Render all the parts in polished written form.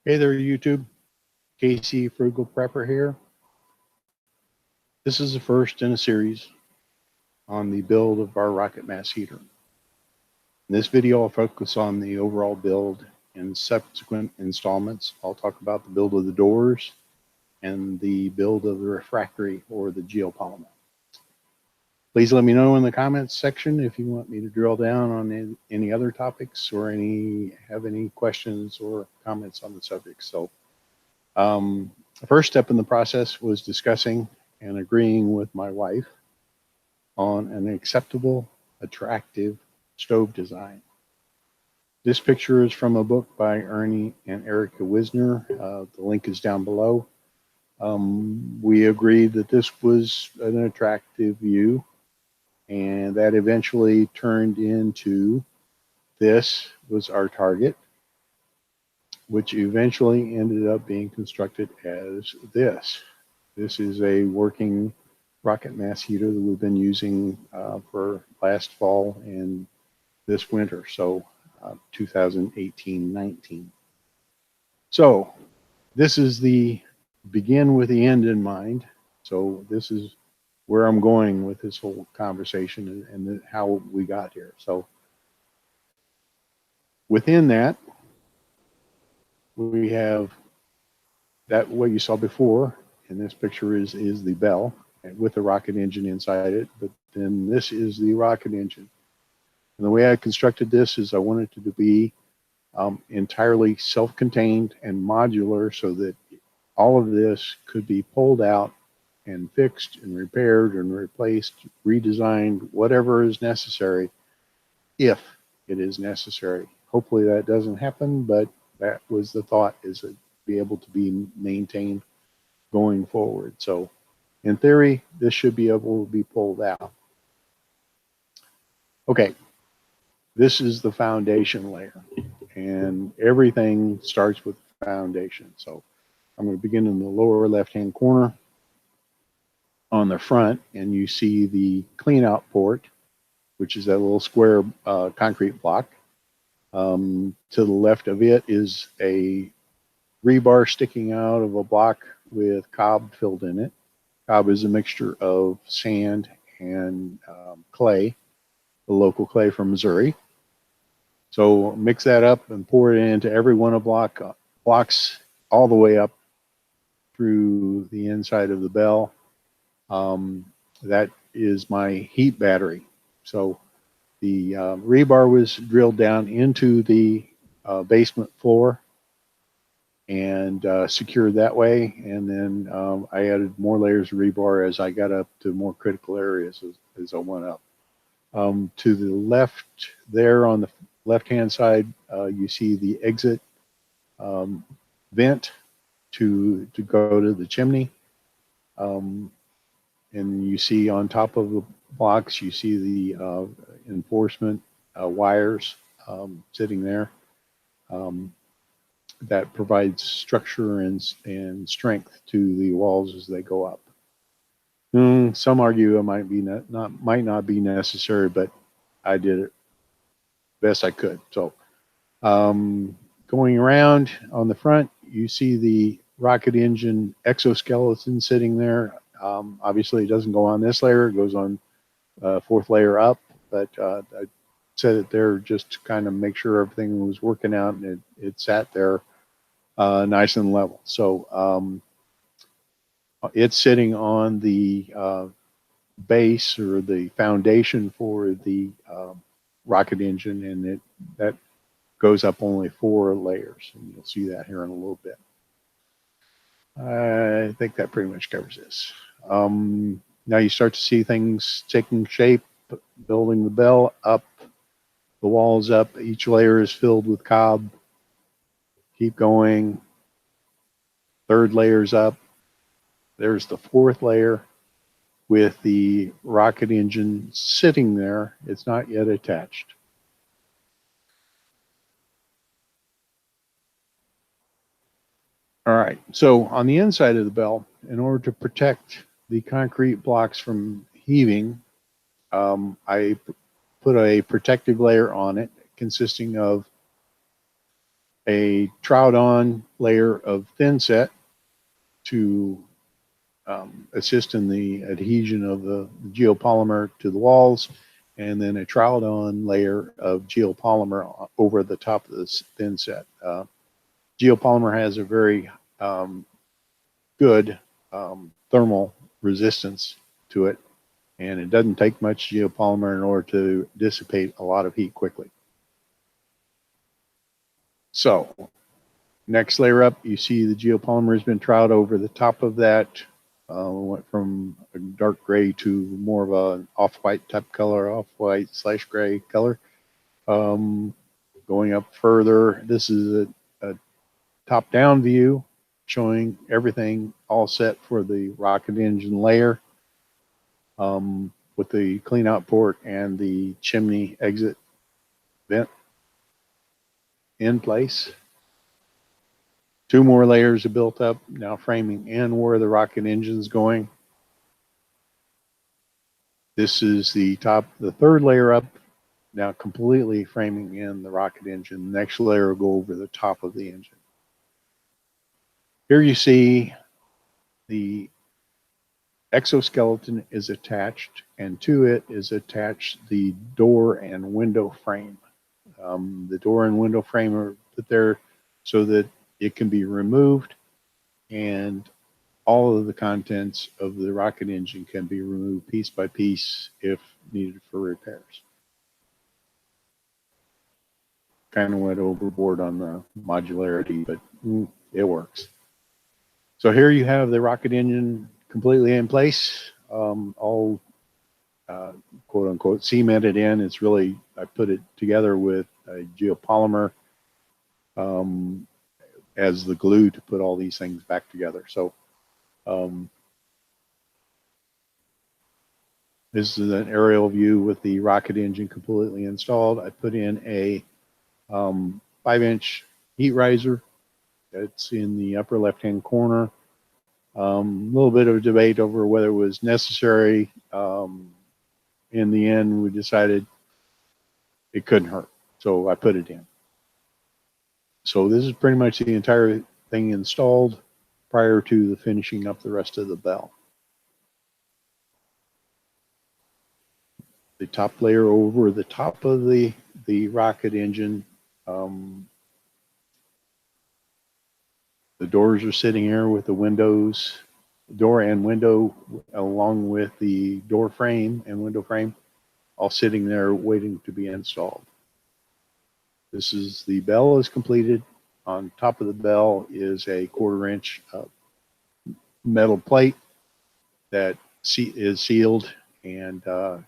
Hey there, YouTube. Casey Frugal Prepper here. This is the first in a series on the build of our rocket mass heater. In this video, I'll focus on the overall build. In subsequent installments, I'll talk about the build of the doors and the build of the refractory or the geopolymer. Please let me know in the comments section if you want me to drill down on any other topics or have any questions or comments on the subject. So the first step in the process was discussing and agreeing with my wife on an acceptable, attractive stove design. This picture is from a book by Ernie and Erica Wisner. The link is down below. We agreed that this was an attractive view, and that eventually turned into this was our target, which eventually ended up being constructed as this. This is a working rocket mass heater that we've been using for last fall and this winter, so 2018-19. So this is the begin with the end in mind. So this is where I'm going with this whole conversation and how we got here. So within that, we have that what you saw before in this picture is the bell with the rocket engine inside it, but then this is the rocket engine. And the way I constructed this is I wanted it to be entirely self-contained and modular so that all of this could be pulled out and fixed and repaired and replaced, redesigned, whatever is necessary, if it is necessary. Hopefully that doesn't happen, but that was the thought, is to be able to be maintained going forward. So in theory, this should be able to be pulled out. Okay, this is the foundation layer, and everything starts with the foundation. So I'm going to begin in the lower left-hand corner on the front, and you see the clean-out port, which is that little square concrete block. To the left of it is a rebar sticking out of a block with cob filled in it. Cob is a mixture of sand and clay, the local clay from Missouri. So mix that up and pour it into every one of blocks all the way up through the inside of the bell. That is my heat battery. So the rebar was drilled down into the basement floor and secured that way. And then I added more layers of rebar as I got up to more critical areas as I went up. To the left there on the left-hand side, you see the exit vent to go to the chimney. And you see on top of the blocks, you see the enforcement wires sitting there. That provides structure and strength to the walls as they go up. Some argue it might not be necessary, but I did it best I could. So going around on the front, you see the rocket engine exoskeleton sitting there. Obviously, it doesn't go on this layer; it goes on fourth layer up. But I set it there just to kind of make sure everything was working out, and it sat there nice and level. So it's sitting on the base or the foundation for the rocket engine, and that goes up only 4 layers, and you'll see that here in a little bit. I think that pretty much covers this. Now you start to see things taking shape, building the bell up, the walls up. Each layer is filled with cob. Keep going. 3rd layer's up. There's the 4th layer with the rocket engine sitting there. It's not yet attached. All right, so on the inside of the bell, in order to protect the concrete blocks from heaving, I put a protective layer on it consisting of a troweled on layer of thin set to assist in the adhesion of the geopolymer to the walls, and then a troweled on layer of geopolymer over the top of this thin set. Geopolymer has a very good thermal resistance to it, and it doesn't take much geopolymer in order to dissipate a lot of heat quickly. So next layer up, you see the geopolymer has been troweled over the top of that. Went from a dark gray to more of an off-white type color, off-white/gray color. Going up further, this is a top-down view showing everything all set for the rocket engine layer, with the clean out port and the chimney exit vent in place. Two more layers are built up, now framing in where the rocket engine is going. This is the third layer up, now completely framing in the rocket engine. The next layer will go over the top of the engine. Here you see the exoskeleton is attached, and to it is attached the door and window frame. The door and window frame are put there so that it can be removed, and all of the contents of the rocket engine can be removed piece by piece if needed for repairs. Kind of went overboard on the modularity, but it works. So here you have the rocket engine completely in place, all quote unquote cemented in. It's really, I put it together with a geopolymer as the glue to put all these things back together. So this is an aerial view with the rocket engine completely installed. I put in a 5-inch heat riser. It's in the upper left-hand corner. A little bit of a debate over whether it was necessary. In the end, we decided it couldn't hurt, so I put it in. So this is pretty much the entire thing installed prior to the finishing up the rest of the bell. The top layer over the top of the rocket engine. The doors are sitting here with the windows, door and window, along with the door frame and window frame, all sitting there waiting to be installed. This is the bell is completed. On top of the bell is a 1/4 inch metal plate that is sealed, and that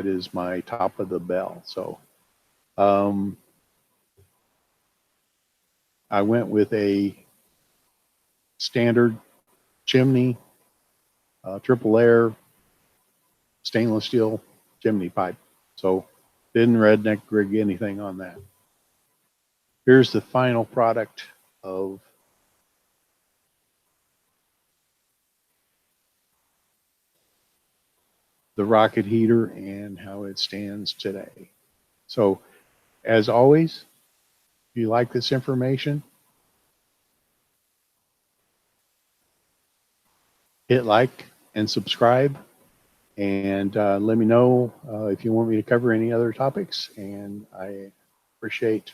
is my top of the bell. So I went with a standard chimney, triple layer stainless steel chimney pipe. So didn't redneck rig anything on that. Here's the final product of the rocket heater and how it stands today. So as always, if you like this information, hit like and subscribe, and let me know if you want me to cover any other topics, and I appreciate